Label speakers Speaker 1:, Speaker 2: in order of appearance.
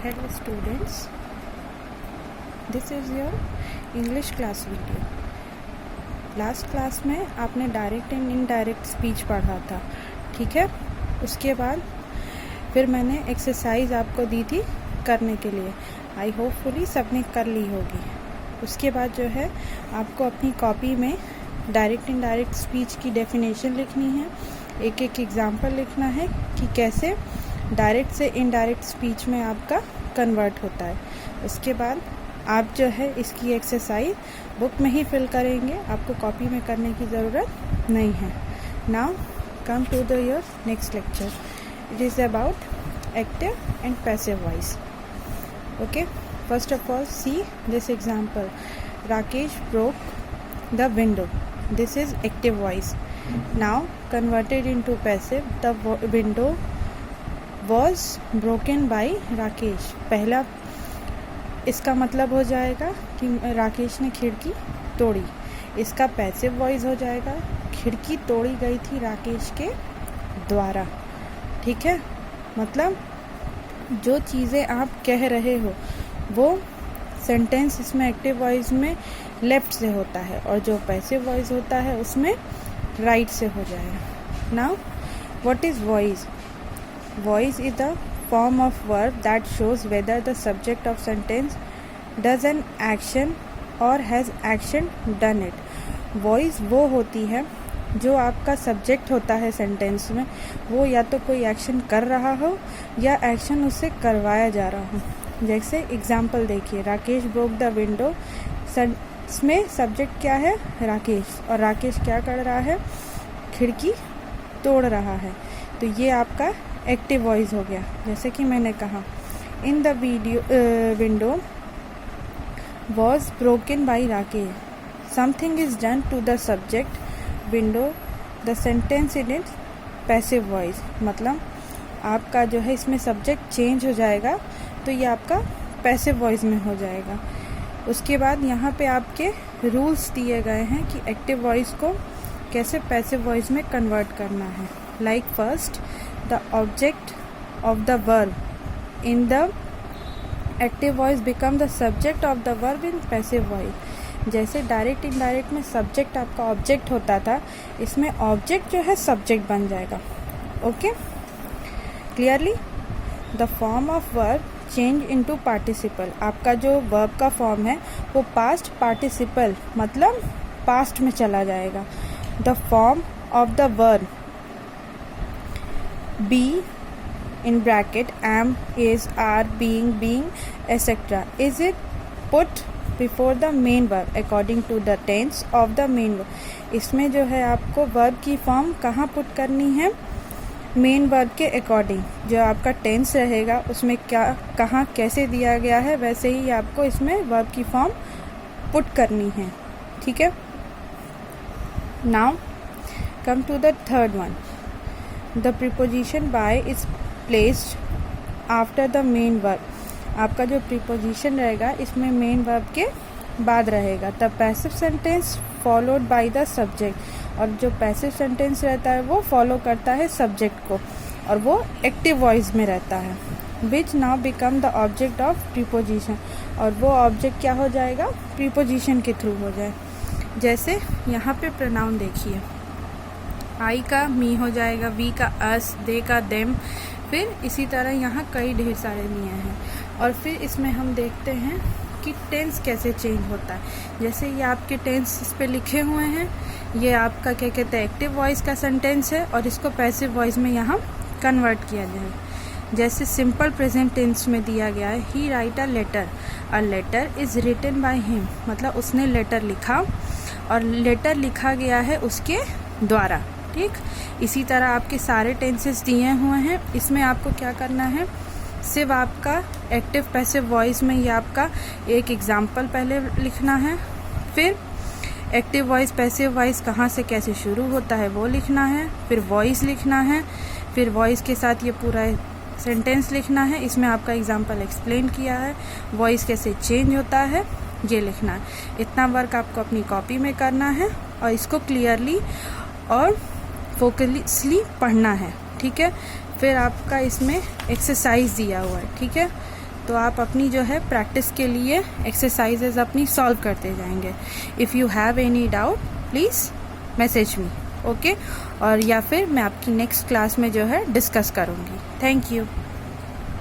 Speaker 1: Hello students, this is your English class video. Last class में आपने direct and indirect speech पढ़ा था, ठीक है। उसके बाद फिर मैंने एक्सरसाइज आपको दी थी करने के लिए। आई होपफुली सबने कर ली होगी। उसके बाद जो है आपको अपनी कॉपी में डायरेक्ट इनडायरेक्ट स्पीच की डेफिनेशन लिखनी है, एक एक एग्जाम्पल लिखना है कि कैसे डायरेक्ट से इनडायरेक्ट स्पीच में आपका कन्वर्ट होता है। उसके बाद आप जो है इसकी एक्सरसाइज बुक में ही फिल करेंगे, आपको कॉपी में करने की ज़रूरत नहीं है। Now come to the your next lecture. It is about active and passive voice. Okay, first of all see this example. Rakesh broke the window. This is active voice. Now converted into passive, the window was broken by Rakesh. पहला इसका मतलब हो जाएगा कि राकेश ने खिड़की तोड़ी। इसका पैसिव वॉइस हो जाएगा खिड़की तोड़ी गई थी राकेश के द्वारा, ठीक है। मतलब जो चीज़ें आप कह रहे हो वो सेंटेंस इसमें एक्टिव वॉइस में लेफ्ट से होता है और जो पैसिव वॉइस होता है उसमें राइट से हो जाएगा। Now what is voice? Voice is the form of verb that shows whether the subject of sentence does an action or has action done it. Voice वो होती है जो आपका सब्जेक्ट होता है सेंटेंस में, वो या तो कोई एक्शन कर रहा हो या एक्शन उससे करवाया जा रहा हो। जैसे एग्जाम्पल देखिए, राकेश ब्रोक द विंडो। इसमें सब्जेक्ट क्या है? राकेश। और राकेश क्या कर रहा है? खिड़की तोड़ रहा है। तो ये आपका एक्टिव वॉइस हो गया। जैसे कि मैंने कहा, in the window was broken by Rakesh. Something is done to the subject window, the sentence in it passive voice. मतलब आपका जो है इसमें सब्जेक्ट चेंज हो जाएगा तो ये आपका पैसिव वॉइस में हो जाएगा। उसके बाद यहाँ पे आपके रूल्स दिए गए हैं कि एक्टिव वॉइस को कैसे पैसिव वॉइस में कन्वर्ट करना है। Like first, the object of the verb in the active voice become the subject of the verb in passive voice। जैसे डायरेक्ट इनडायरेक्ट में सब्जेक्ट आपका ऑब्जेक्ट होता था, इसमें ऑब्जेक्ट जो है सब्जेक्ट बन जाएगा। Okay, clearly the form of verb change into participle. आपका जो वर्ब का फॉर्म है वो पास्ट पार्टिसिपल मतलब पास्ट में चला जाएगा। The form of the verb be in bracket am, is, are, being, etc. is it put before the main verb according to the tense of the main verb। इसमें जो है आपको verb की form कहाँ put करनी है? Main verb के according. जो आपका टेंस रहेगा उसमें क्या कहाँ कैसे दिया गया है वैसे ही आपको इसमें वर्ब की फॉर्म पुट करनी है, ठीक है। Now come to the third one. The preposition by is placed after the main verb। आपका जो preposition रहेगा इसमें main verb के बाद रहेगा। The passive sentence followed by the subject। और जो passive sentence रहता है वो follow करता है subject को और वो active voice में रहता है। Which now become the object of preposition। और वो object क्या हो जाएगा? preposition के थ्रू हो जाए। जैसे यहाँ पे pronoun देखिए, आई का मी हो जाएगा, वी का अस, दे का देम। फिर इसी तरह यहाँ कई ढेर सारे मियाँ हैं। और फिर इसमें हम देखते हैं कि टेंस कैसे चेंज होता है। जैसे ये आपके टेंस इस पे लिखे हुए हैं, ये आपका क्या कहते हैं एक्टिव वॉइस का सेंटेंस है और इसको पैसिव वॉइस में यहाँ कन्वर्ट किया जाए। जैसे सिंपल प्रेजेंट टेंस में दिया गया है, he write a letter is written by him. मतलब उसने लेटर लिखा और लेटर लिखा गया है उसके द्वारा, ठीक। इसी तरह आपके सारे टेंसेस दिए हुए हैं। इसमें आपको क्या करना है? सिर्फ आपका एक्टिव पैसिव वॉइस में ये आपका एक एग्जाम्पल पहले लिखना है, फिर एक्टिव वॉइस पैसिव वॉइस कहाँ से कैसे शुरू होता है वो लिखना है, फिर वॉइस लिखना है, फिर वॉइस के साथ ये पूरा सेंटेंस लिखना है। इसमें आपका एग्जाम्पल एक्सप्लेन किया है, वॉइस कैसे चेंज होता है ये लिखना है। इतना वर्क आपको अपनी कॉपी में करना है और इसको क्लियरली और फोकसली पढ़ना है, ठीक है। फिर आपका इसमें एक्सरसाइज दिया हुआ है, ठीक है। तो आप अपनी जो है प्रैक्टिस के लिए एक्सरसाइजेज अपनी सॉल्व करते जाएंगे। If you have any doubt please message me, okay. और या फिर मैं आपकी नेक्स्ट क्लास में जो है डिस्कस करूँगी। Thank you.